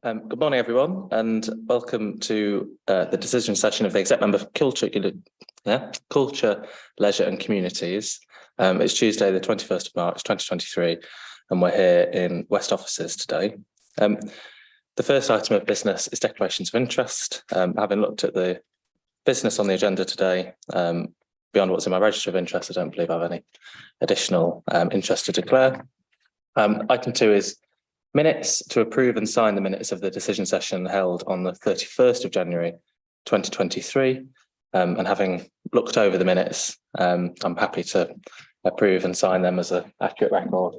Good morning, everyone, and welcome to the decision session of the Exec Member for Culture, Leisure and Communities. It's Tuesday, the 21st of March, 2023, and we're here in West Offices today. The first item of business is declarations of interest. Having looked at the business on the agenda today, beyond what's in my register of interest, I don't believe I have any additional interest to declare. Item 2 is minutes, to approve and sign the minutes of the decision session held on the 31st of January 2023. And having looked over the minutes, I'm happy to approve and sign them as an accurate record.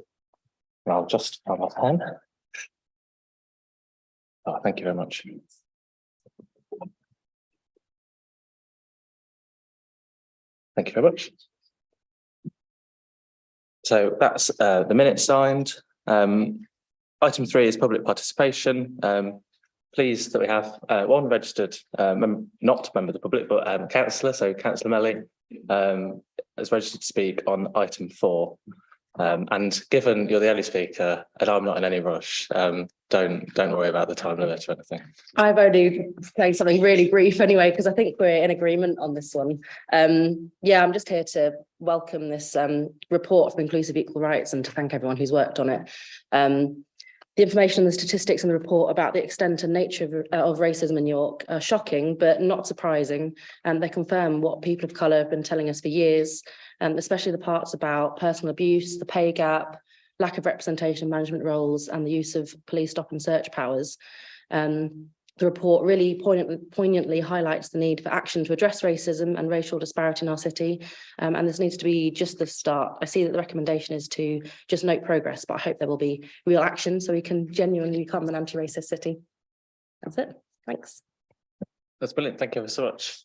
I'll just have my pen. Oh, thank you very much. Thank you very much. So that's the minutes signed. Item 3 is public participation. Pleased that we have one registered, not member of the public, but councillor. So Councillor Melly is registered to speak on item 4. And given you're the only speaker and I'm not in any rush, don't worry about the time limit or anything. I've only saying something really brief anyway, because I think we're in agreement on this one. Yeah, I'm just here to welcome this report for Inclusive Equal Rights and to thank everyone who's worked on it. The information and the statistics in the report about the extent and nature of racism in York are shocking, but not surprising. And they confirm what people of colour have been telling us for years, especially the parts about personal abuse, the pay gap, lack of representation in management roles, and the use of police stop and search powers. The report really poignantly highlights the need for action to address racism and racial disparity in our city. And this needs to be just the start. I see that the recommendation is to just note progress, but I hope there will be real action so we can genuinely become an anti-racist city. That's it. Thanks. That's brilliant. Thank you ever so much.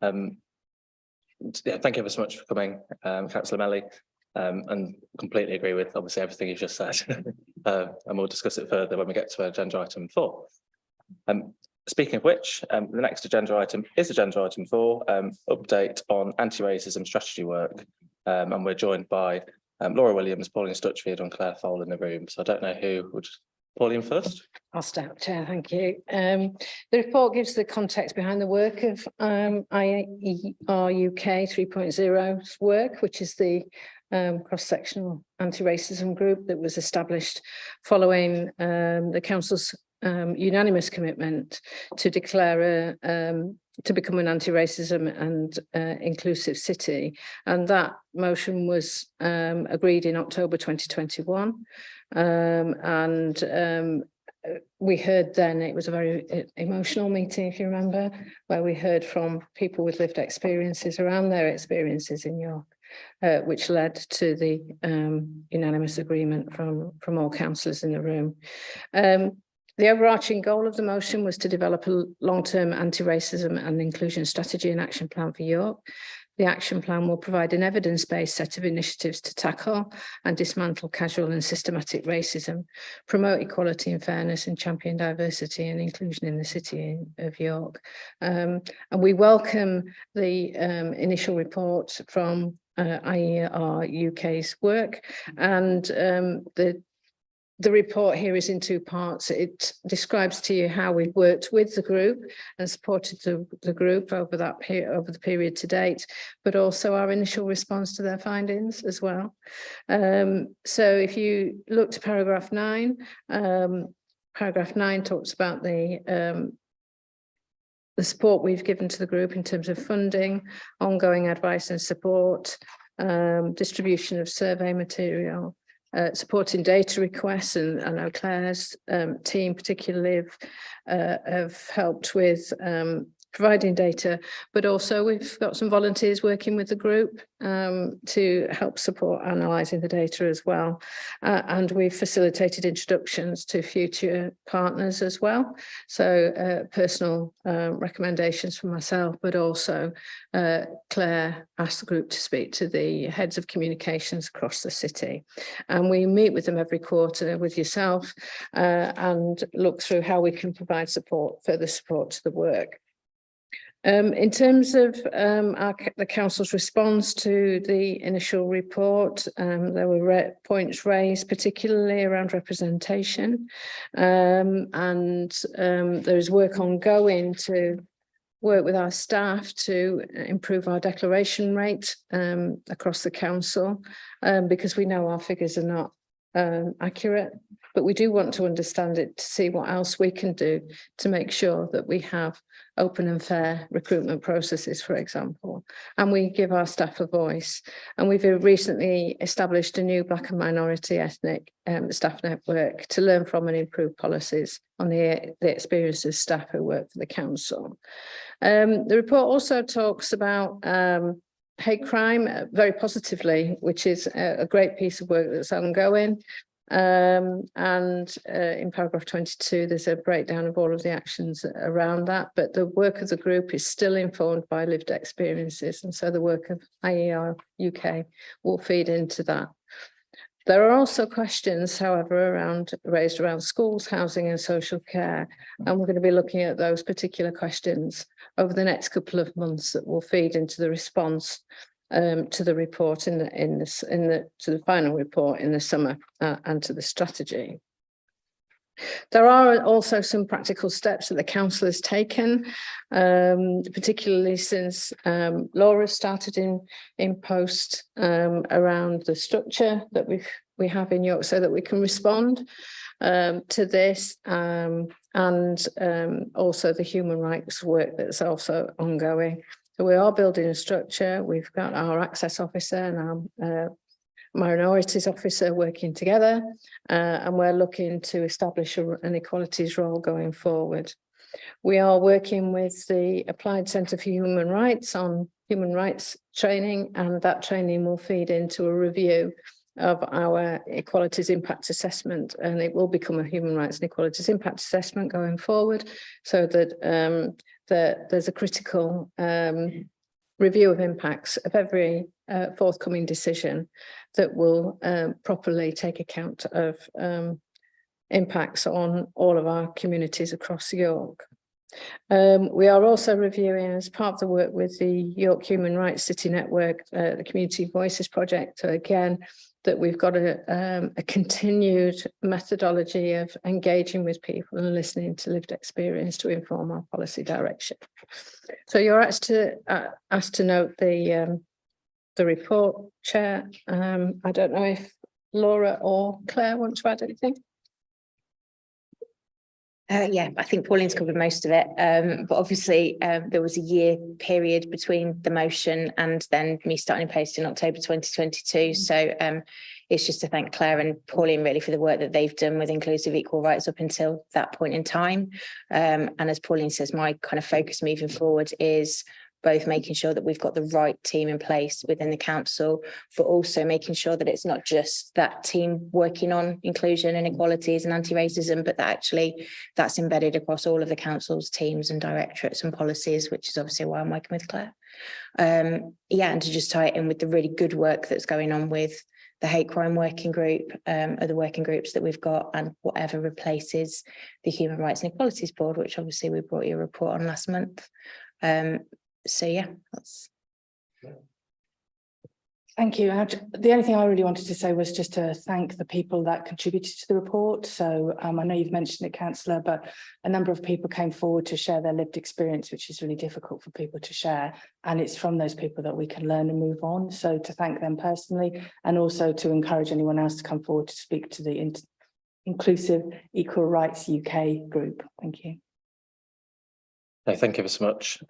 Yeah, thank you ever so much for coming, Councillor Melly, and completely agree with obviously everything you've just said. And we'll discuss it further when we get to agenda item 4. Speaking of which, the next agenda item is agenda item 4, update on anti-racism strategy work. And we're joined by Laura Williams, Pauline Stutchfield and Claire Fole in the room. So I don't know who would. Pauline first. I'll start, Chair, thank you. The report gives the context behind the work of IER UK 3.0's work, which is the cross-sectional anti-racism group that was established following the Council's unanimous commitment to declare to become an anti-racism and inclusive city, and that motion was agreed in October 2021, and we heard then, it was a very emotional meeting, if you remember, where we heard from people with lived experiences around their experiences in York, which led to the unanimous agreement from all councillors in the room. The overarching goal of the motion was to develop a long-term anti-racism and inclusion strategy and action plan for York. The action plan will provide an evidence-based set of initiatives to tackle and dismantle casual and systematic racism, promote equality and fairness, and champion diversity and inclusion in the city of York. And we welcome the initial report from IER UK's work, and the report here is in 2 parts. It describes to you how we've worked with the group and supported the group over the period to date, but also our initial response to their findings as well. So if you look to paragraph 9, paragraph 9 talks about the support we've given to the group in terms of funding, ongoing advice and support, distribution of survey material, supporting data requests, and I know Claire's team particularly have helped with providing data, but also we've got some volunteers working with the group to help support analysing the data as well. And we've facilitated introductions to future partners as well. So personal recommendations from myself, but also Claire asked the group to speak to the heads of communications across the city. And we meet with them every quarter with yourself and look through how we can provide support, further support to the work. In terms of the council's response to the initial report, there were points raised, particularly around representation, and there is work ongoing to work with our staff to improve our declaration rate across the council, because we know our figures are not accurate, but we do want to understand it to see what else we can do to make sure that we have open and fair recruitment processes, for example, and we give our staff a voice. And we've recently established a new Black and minority ethnic staff network to learn from and improve policies on the experience of staff who work for the council. The report also talks about hate crime very positively, which is a great piece of work that's ongoing. In paragraph 22, there's a breakdown of all of the actions around that, but the work of the group is still informed by lived experiences, and so the work of IER UK will feed into that. There are also questions, however, raised around schools, housing and social care, and we're going to be looking at those particular questions over the next couple of months that will feed into the response to the report to the final report in the summer and to the strategy. There are also some practical steps that the council has taken, particularly since Laura started in post around the structure that we have in York, so that we can respond to this, and also the human rights work that's also ongoing. So we are building a structure. We've got our access officer and our minorities officer working together, and we're looking to establish an equalities role going forward. We are working with the Applied Centre for Human Rights on human rights training, and that training will feed into a review of our equalities impact assessment, and it will become a human rights and equalities impact assessment going forward, so that there's a critical review of impacts of every forthcoming decision that will properly take account of impacts on all of our communities across York. We are also reviewing, as part of the work with the York Human Rights City Network, the Community Voices Project, again, that we've got a continued methodology of engaging with people and listening to lived experience to inform our policy direction. So you're asked to note the report, Chair. I don't know if Laura or Claire want to add anything. Yeah, I think Pauline's covered most of it, but obviously there was a year period between the motion and then me starting post in October 2022. So it's just to thank Claire and Pauline really for the work that they've done with inclusive equal rights up until that point in time. And as Pauline says, my kind of focus moving forward is both making sure that we've got the right team in place within the council, but also making sure that it's not just that team working on inclusion and equalities and anti-racism, but that actually that's embedded across all of the council's teams and directorates and policies, which is obviously why I'm working with Claire. Yeah, and to just tie it in with the really good work that's going on with the hate crime working group, other working groups that we've got, and whatever replaces the Human Rights and Equalities Board, which obviously we brought you a report on last month. So yeah, that's. Thank you. The only thing I really wanted to say was just to thank the people that contributed to the report. So I know you've mentioned it, Councillor, but a number of people came forward to share their lived experience, which is really difficult for people to share. And it's from those people that we can learn and move on. So to thank them personally, and also to encourage anyone else to come forward to speak to the Inclusive Equal Rights UK group. Thank you. No, thank you so much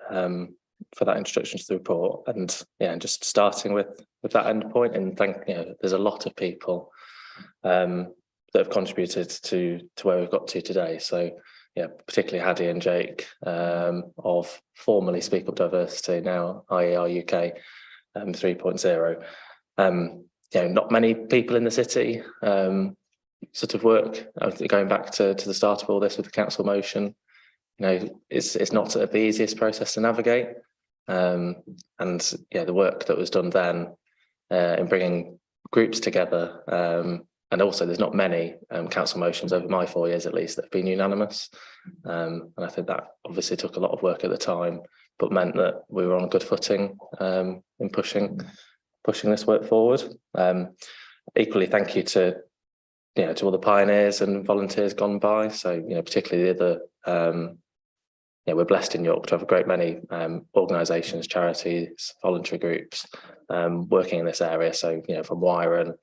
for that introduction to the report, and yeah, and just starting with that end point, and there's a lot of people that have contributed to where we've got to today. So yeah, particularly Haddy and Jake of formerly Speak Up Diversity, now IER UK 3.0. Not many people in the city sort of work, going back to the start of all this with the council motion. It's not the easiest process to navigate, and yeah, the work that was done then in bringing groups together, and also there's not many council motions over my 4 years at least that have been unanimous, and I think that obviously took a lot of work at the time but meant that we were on a good footing in pushing this work forward. Equally, thank you to all the pioneers and volunteers gone by. So particularly the other. We're blessed in York to have a great many organisations, charities, voluntary groups working in this area. So from Wyron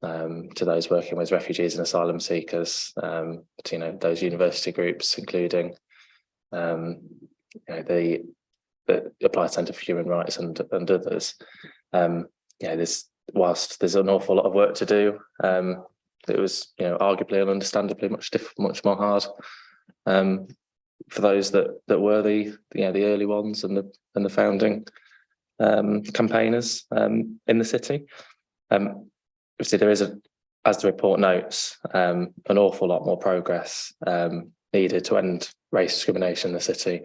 to those working with refugees and asylum seekers, to those university groups, including the Applied Centre for Human Rights and others. Whilst there's an awful lot of work to do, it was arguably and understandably much more hard for those that were the early ones and the founding campaigners in the city. Obviously, there is as the report notes, an awful lot more progress needed to end race discrimination in the city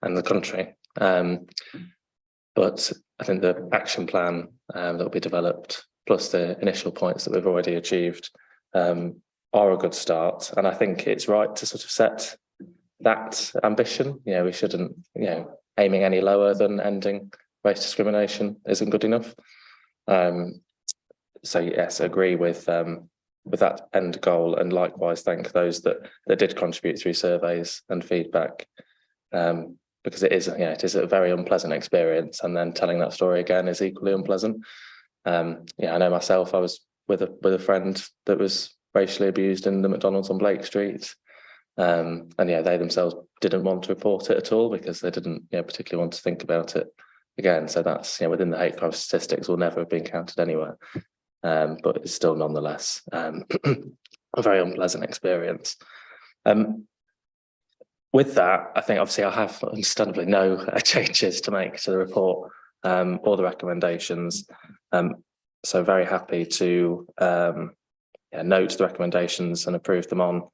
and the country. But I think the action plan that will be developed, plus the initial points that we've already achieved, are a good start. And I think it's right to sort of set that ambition. We shouldn't, aiming any lower than ending race discrimination isn't good enough. So yes, agree with that end goal, and likewise thank those that did contribute through surveys and feedback, because it is a very unpleasant experience, and then telling that story again is equally unpleasant. I know myself, I was with a friend that was racially abused in the McDonald's on Blake Street. And they themselves didn't want to report it at all because they didn't particularly want to think about it again. So that's within the hate crime statistics, will never have been counted anywhere, but it's still nonetheless a very unpleasant experience. With that, I think obviously I have understandably no changes to make to the report or the recommendations, so very happy to note the recommendations and approve them on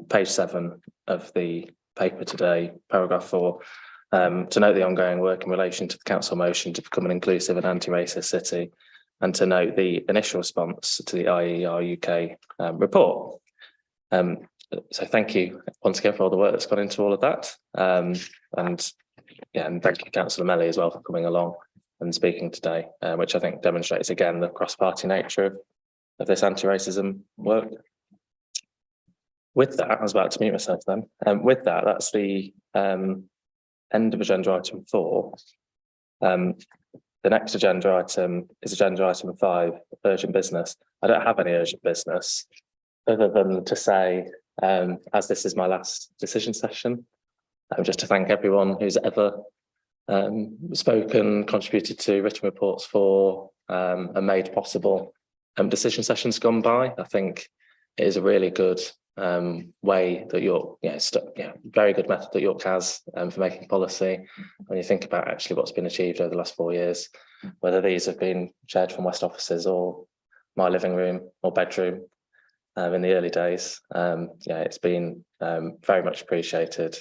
page 7 of the paper today, paragraph 4, to note the ongoing work in relation to the council motion to become an inclusive and anti-racist city, and to note the initial response to the IER UK report. So thank you once again for all the work that's gone into all of that. And thank you, Councillor Melly, as well, for coming along and speaking today, which I think demonstrates again the cross-party nature of this anti-racism work. With that, I was about to mute myself then. With that, that's the end of agenda item 4. The next agenda item is agenda item 5, urgent business. I don't have any urgent business other than to say, as this is my last decision session, just to thank everyone who's ever spoken, contributed to written reports for, and made possible decision sessions gone by. I think it is a really good way that York, very good method that York has for making policy. When you think about actually what's been achieved over the last 4 years, whether these have been shared from West offices or my living room or bedroom in the early days, it's been very much appreciated,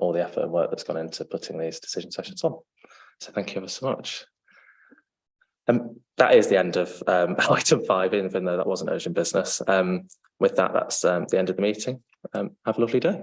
all the effort and work that's gone into putting these decision sessions on. So thank you ever so much. That is the end of item 5, even though that wasn't urgent business. With that, that's the end of the meeting. Have a lovely day.